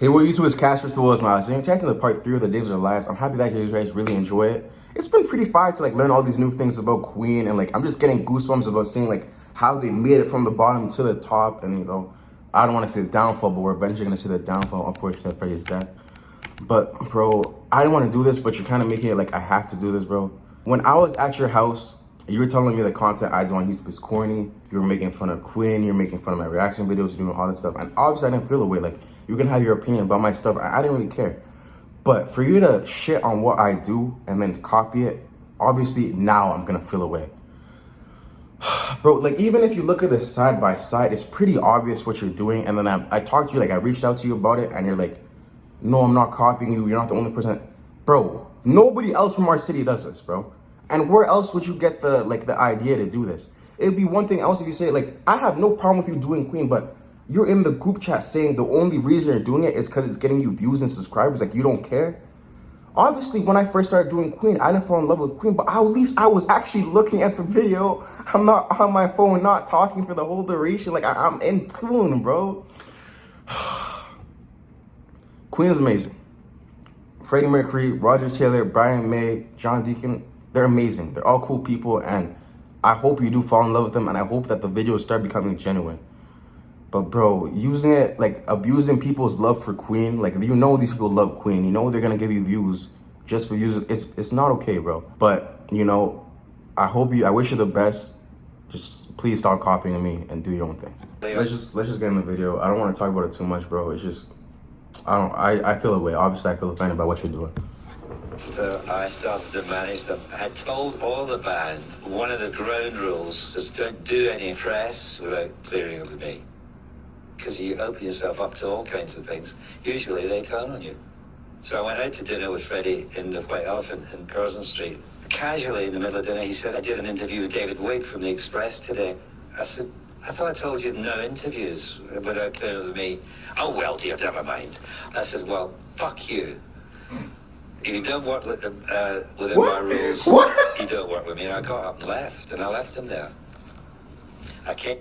Hey, what YouTube is Cash Festivals, man. So, taking the part 3 of the Days of Their Lives. I'm happy that you guys really enjoy it. It's been pretty fire to learn all these new things about Queen, and I'm just getting goosebumps about seeing how they made it from the bottom to the top. And I don't want to say the downfall, but we're eventually gonna see the downfall, unfortunately, of Freddie's death. But bro, I didn't want to do this, but you're kind of making it like I have to do this, bro. When I was at your house, you were telling me the content I do on YouTube is corny. You were making fun of Queen. You're making fun of my reaction videos. You're doing all this stuff, and obviously I didn't feel the way. You can have your opinion about my stuff. I didn't really care. But for you to shit on what I do and then copy it, obviously now I'm gonna feel away. Bro, even if you look at this side by side, it's pretty obvious what you're doing. And then I talked to you, I reached out to you about it, and you're like, no, I'm not copying you. You're not the only person. Bro, nobody else from our city does this, bro. And where else would you get the idea to do this? It'd be one thing else if you say, I have no problem with you doing Queen, but you're in the group chat saying the only reason you're doing it is because it's getting you views and subscribers. You don't care. Obviously, when I first started doing Queen, I didn't fall in love with Queen, but at least I was actually looking at the video. I'm not on my phone, not talking for the whole duration. I'm in tune, bro. Queen is amazing. Freddie Mercury, Roger Taylor, Brian May, John Deacon, they're amazing. They're all cool people, and I hope you do fall in love with them, and I hope that the videos start becoming genuine. But bro, using it, abusing people's love for Queen, these people love Queen, they're gonna give you views just for using, it's not okay, bro. But, I wish you the best. Just please stop copying me and do your own thing. Let's just get in the video. I don't want to talk about it too much, bro. It's just, I feel away. Obviously, I feel offended by what you're doing. So I started to manage them. I had told all the band, one of the ground rules is don't do any press without clearing it with me. Because you open yourself up to all kinds of things. Usually they turn on you. So I went out to dinner with Freddie in the White Elephant in Curzon Street. Casually in the middle of dinner, he said, I did an interview with David Wig from The Express today. I said, I thought I told you no interviews without clearing it with me. Oh, well, dear, never mind. I said, well, fuck you. If you don't work within my rules, you don't work with me. And I got up and left, and I left him there. I came.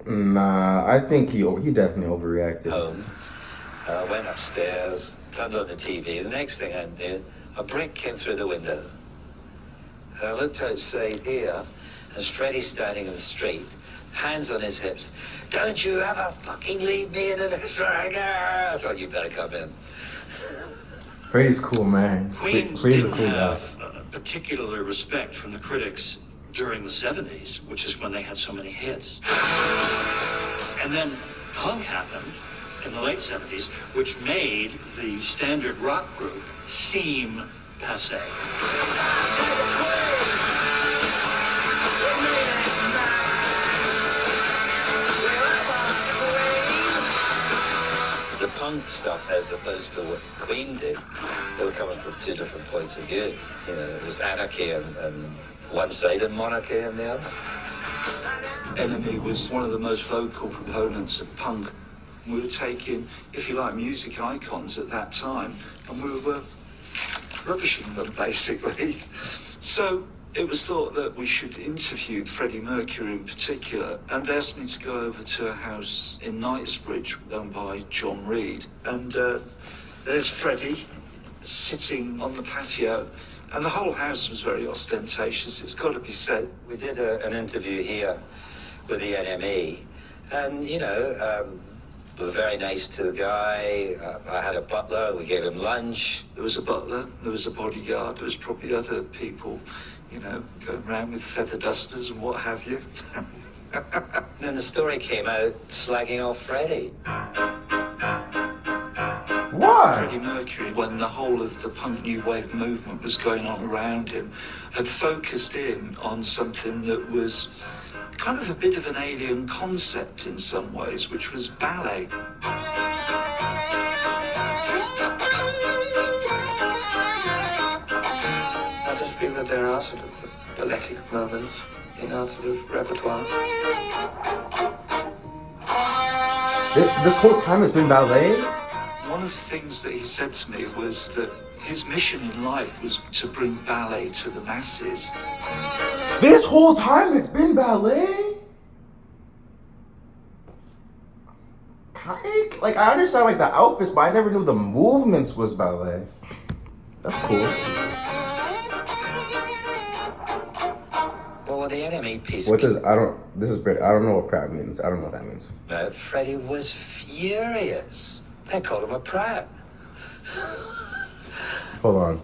Nah, I think he definitely overreacted. Home. I went upstairs, turned on the TV. The next thing I knew, a brick came through the window. And I looked outside here, and there's Freddie standing in the street, hands on his hips. Don't you ever fucking leave me in a dragger! I thought you better come in. Freddie's cool, man. Queen Freddie's a didn't cool guy. have particular respect from the critics during the 70s, which is when they had so many hits. And then punk happened in the late 70s, which made the standard rock group seem passé. The punk stuff, as opposed to what Queen did, they were coming from two different points of view. It was anarchy and one side and monarchy and the other. Enemy was one of the most vocal proponents of punk. We were taking, if you like, music icons at that time, and we were rubbishing them, basically. So it was thought that we should interview Freddie Mercury in particular, and they asked me to go over to a house in Knightsbridge owned by John Reid. And there's Freddie sitting on the patio, and the whole house was very ostentatious, it's got to be said. We did an interview here with the NME, and, we were very nice to the guy. I had a butler, we gave him lunch. There was a butler, there was a bodyguard, there was probably other people, going around with feather dusters and what have you. And then the story came out slagging off Freddie. Why? Freddie Mercury, when the whole of the punk new wave movement was going on around him, had focused in on something that was kind of a bit of an alien concept in some ways, which was ballet. I just feel that there are sort of balletic moments in our sort of repertoire. This whole time it's been ballet? One of the things that he said to me was that his mission in life was to bring ballet to the masses. This whole time it's been ballet? hike? Like, I understand, like, the outfits, but I never knew the movements was ballet. That's cool. Well, the enemy piece. What does, this is great. I don't know what Pratt means. I don't know what that means. No, Freddie was furious. They called him a prat. Hold on.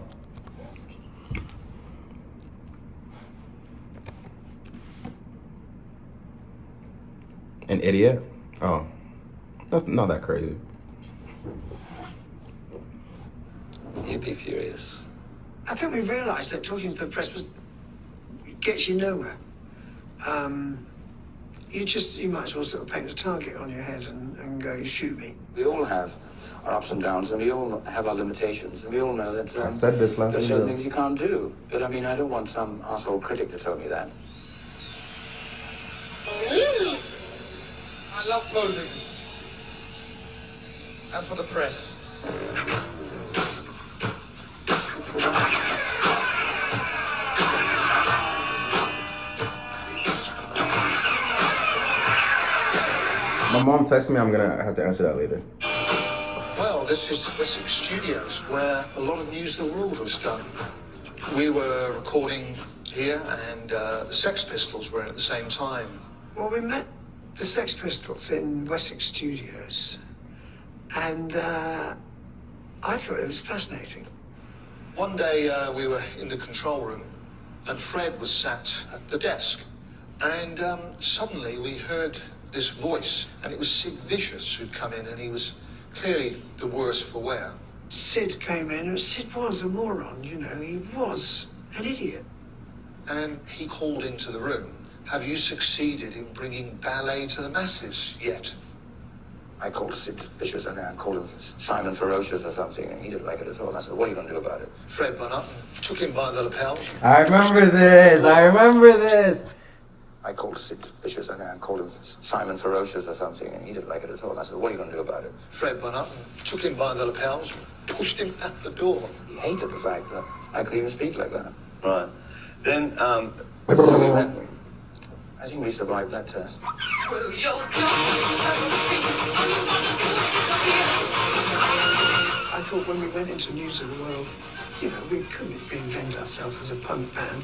An idiot? Oh. Not that crazy. You'd be furious. I think we realised that talking to the press gets you nowhere. You might as well sort of paint a target on your head and go, shoot me. We all have our ups and downs, and we all have our limitations, and we all know that I said this last there's certain video. things you can't do. But I mean, I don't want some asshole critic to tell me that. I love posing. As for the press. My mom texted me. I'm gonna have to answer that later. Well, this is Wessex Studios, where a lot of News of the World was done. We were recording here, and the Sex Pistols were in at the same time. Well, we met the Sex Pistols in Wessex Studios, and I thought it was fascinating. One day we were in the control room, and Fred was sat at the desk, and suddenly we heard this voice, and it was Sid Vicious who'd come in, and he was clearly the worse for wear. Sid came in, and Sid was a moron, you know, he was an idiot. And he called into the room, "Have you succeeded in bringing ballet to the masses yet?" I called Sid Vicious, and I called him Simon Ferocious or something, and he didn't like it at all. I said, what are you going to do about it? Fred went up and took him by the lapels. I remember this. I remember this. I called Sid Vicious, and I called him Simon Ferocious or something, and he didn't like it at all. I said, what are you going to do about it? Fred went up and took him by the lapels, pushed him out the door. He hated the fact that I could even speak like that. Right. Then, So we went. I think we survived that test. I thought when we went into News of the World, you know, we couldn't reinvent ourselves as a punk band,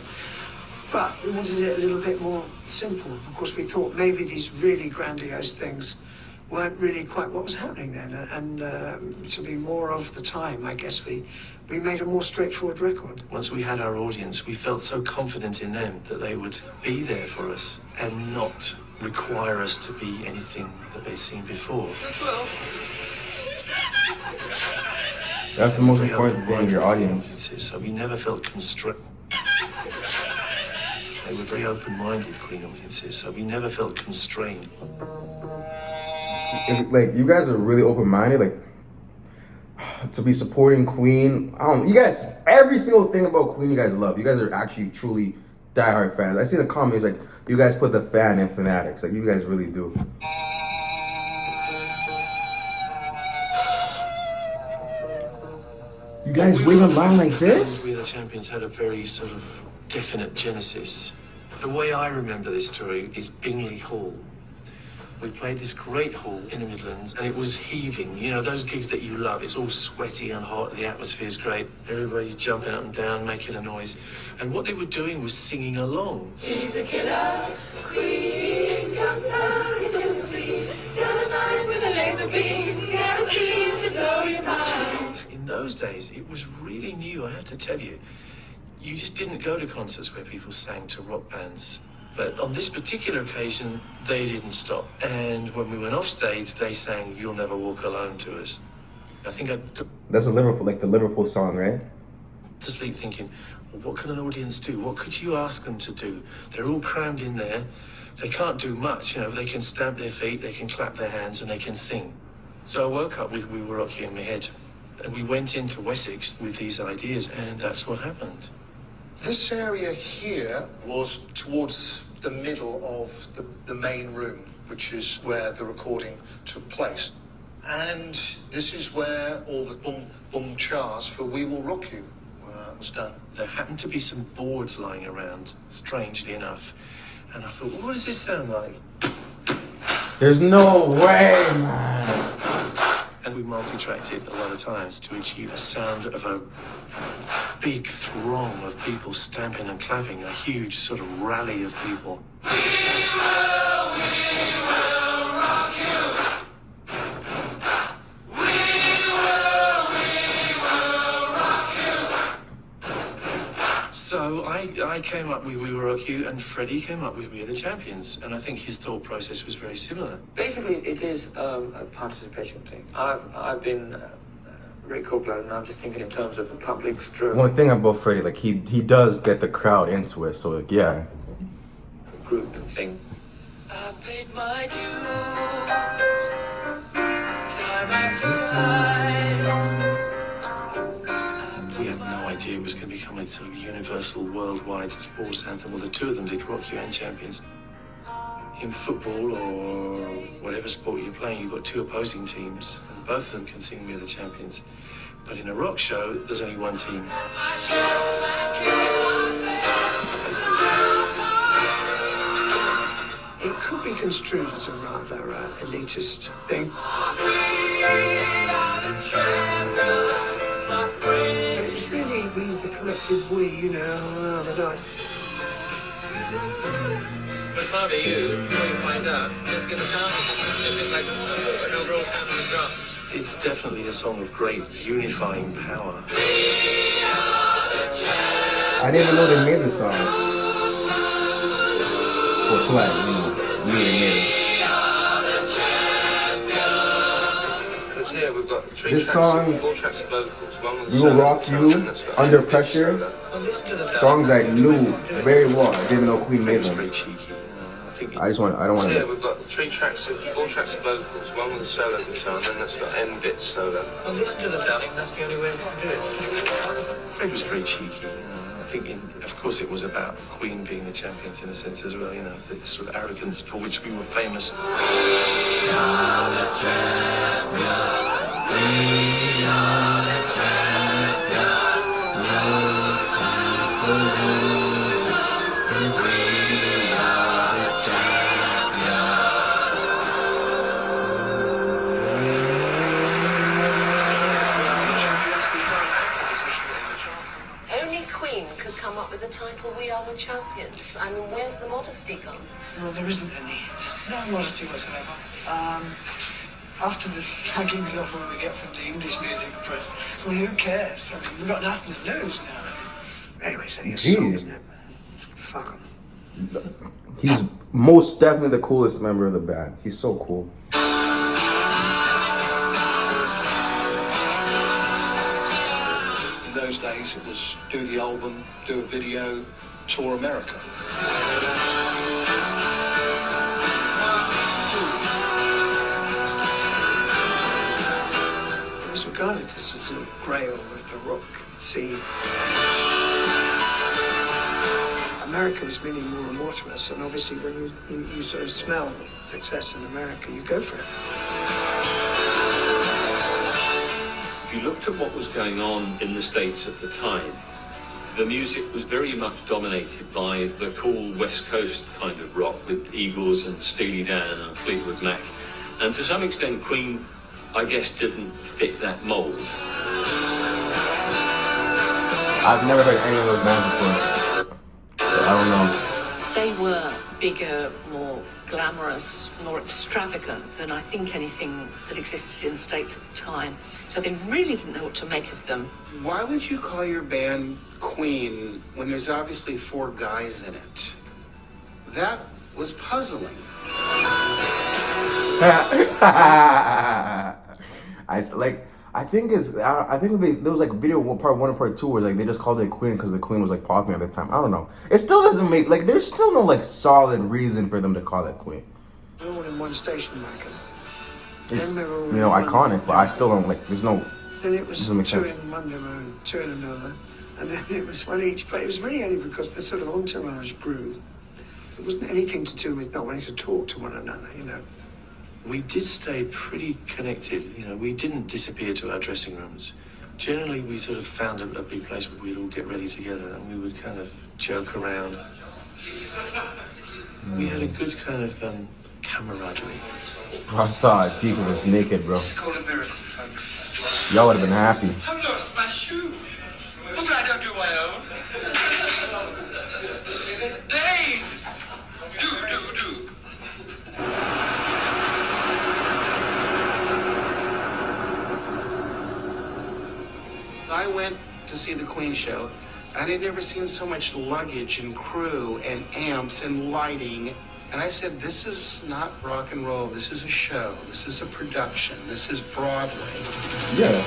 but we wanted it a little bit more simple. Of course, we thought maybe these really grandiose things weren't really quite what was happening then, and to be more of the time, I guess we made a more straightforward record. Once we had our audience, we felt so confident in them that they would be there for us and not require us to be anything that they'd seen before. That's the most Very important thing, your audience. So we never felt constrained. They were very open-minded Queen audiences, so we never felt constrained. Like, you guys are really open-minded, like, to be supporting Queen. You guys, every single thing about Queen you guys love. You guys are actually truly diehard fans. I see the comments, like, you guys put the fan in fanatics. Like, you guys really do. You guys wait in line like this? We, the Champions, had a very sort of definite genesis. The way I remember this story is Bingley Hall. We played this great hall in the Midlands, and it was heaving. You know, those gigs that you love, it's all sweaty and hot, the atmosphere's great, everybody's jumping up and down, making a noise. And what they were doing was singing along. She's a killer queen, come down into the team, dynamite with a laser beam, guaranteed to blow your mind. In those days, it was really new, I have to tell you. You just didn't go to concerts where people sang to rock bands. But on this particular occasion, they didn't stop. And when we went off stage, they sang You'll Never Walk Alone to us. I think I got That's a Liverpool, like the Liverpool song, right? to sleep thinking, well, what can an audience do? What could you ask them to do? They're all crammed in there. They can't do much, you know. They can stamp their feet, they can clap their hands, and they can sing. So I woke up with We Will Rock You in my head. And we went into Wessex with these ideas, and that's what happened. This area here was towards the middle of the main room, which is where the recording took place. And this is where all the boom chars for We Will Rock You was done. There happened to be some boards lying around, strangely enough. And I thought, well, what does this sound like? There's no way, man. And we multi-tracked it a lot of times to achieve a sound of a big throng of people stamping and clapping, a huge sort of rally of people. So I came up with We Will Rock You, and Freddie came up with We Are the Champions, and I think his thought process was very similar. Basically, it is a participation thing. I've been very cold-blooded, and I'm just thinking in terms of public stroke. One thing about Freddie, like he does get the crowd into it, so like yeah. Group thing. I paid my dues, time after time. We had no idea it was going to become a sort of universal, worldwide sports anthem. Well, the two of them did, Rock You and Champions. In football or whatever sport you're playing, you've got two opposing teams, and both of them can sing We Are the Champions. But in a rock show, there's only one team. It could be construed as a rather elitist thing. But it was really we, the collective we, you know, but But Bobby, you find out, let's get a sound. Just get like an overall sound of the drum. It's definitely a song of great unifying power. I didn't even know they made the song. Well, Twilight, you know, we made it. Because here we've got This song, four tracks of vocals. One with We Will Rock You, Under Pressure, songs I knew very well. I didn't even know Queen made It's them. very cheeky. I don't Here want we've got four tracks of vocals. One with a solo guitar, and then that's got M-bit solo. Well, listen to the darling. That's the only way we can do it. Fred was very cheeky. I think, of course, it was about Queen being the champions in a sense as well. You know, the sort of arrogance for which we were famous. We are the champions. We are the champions. Only Queen could come up with the title We Are the Champions. I mean, where's the modesty gone? well, there isn't any. There's no modesty whatsoever. After the slagging stuff we get from the English music press, well, who cares? I mean, we've got nothing to lose now. Anyway, it's only a song, isn't it? Fuck 'em. He's most definitely the coolest member of the band. He's so cool. In those days, it was do the album, do a video, tour America. It was regarded as a sort of grail of the rock scene. America was meaning more and more to us, and obviously when you sort of smell success in America, you go for it. If you looked at what was going on in the States at the time, the music was very much dominated by the cool West Coast kind of rock with Eagles and Steely Dan and Fleetwood Mac. And to some extent, Queen, I guess, didn't fit that mold. I've never heard any of those bands before. So I don't know. They were bigger, more glamorous, more extravagant than I think anything that existed in the States at the time. So they really didn't know what to make of them. Why would you call your band Queen when there's obviously four guys in it? That was puzzling. I think there was like video part 1 and part 2 where like they just called it Queen because the Queen was like popping at the time. I don't know. It still doesn't make like there's still no like solid reason for them to call it Queen. They're all in one station wagon. It's Then they were all you know in one- iconic, but I still don't like. There's no. Then it was Doesn't make two sense. in one room, two in another, and then it was one each. But it was really only because the sort of entourage grew. It wasn't anything to do with not wanting to talk to one another, you know. We did stay pretty connected. You know, we didn't disappear to our dressing rooms. Generally, we sort of found a big place where we'd all get ready together and we would kind of joke around. We had a good kind of camaraderie. Bro, I thought Deacon was naked, bro. It's called a miracle, folks. Y'all would have been happy. I've lost my shoe. I'm glad I don't do my own. Dave! Do. I went to see the Queen show, and I'd never seen so much luggage and crew and amps and lighting. And I said, this is not rock and roll. This is a show. This is a production. This is Broadway. Yeah.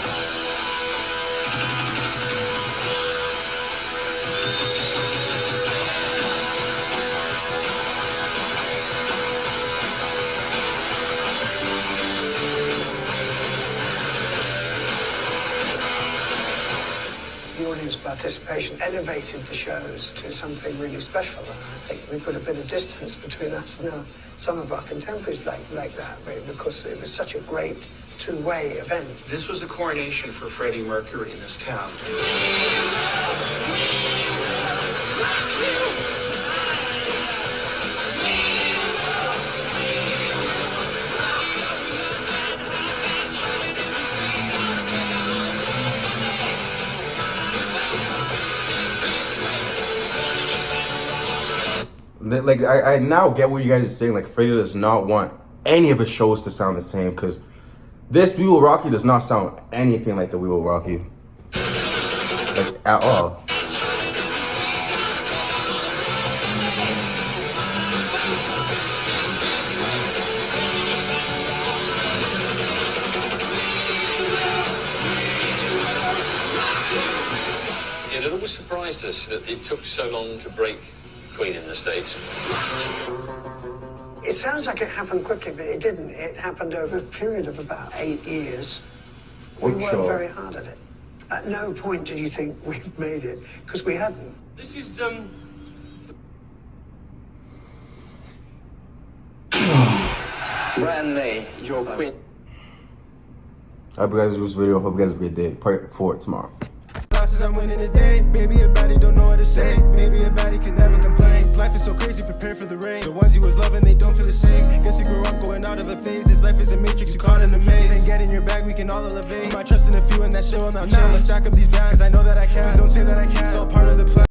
The audience participation elevated the shows to something really special, and I think we put a bit of distance between us and some of our contemporaries like that, really, because it was such a great two-way event. This was a coronation for Freddie Mercury in this town. Like, I now get what you guys are saying. Like, Freddie does not want any of his shows to sound the same, because this We Will Rock You does not sound anything like the We Will Rock You. Like, at all. It always surprised us that it took so long to break Queen in the States. It sounds like it happened quickly, but it didn't. It happened over a period of about 8 years. We worked very hard at it. At no point did you think we've made it, because we hadn't. This is, Brand May, your Queen. I hope you guys enjoyed this video. Hope you guys have a good day. Part 4 tomorrow. I'm winning today. Maybe a baddie don't know what to say. Maybe a baddie can never complain. Life is so crazy, prepare for the rain. The ones you was loving, they don't feel the same. Guess you grew up going out of a phase. This life is a matrix, you caught in a maze. Ain't get in your bag, we can all elevate. My trust in a few and that show, I'm not chill. Let's stack up these bags, cause I know that I can. Please don't say that I can't. It's all part of the plan.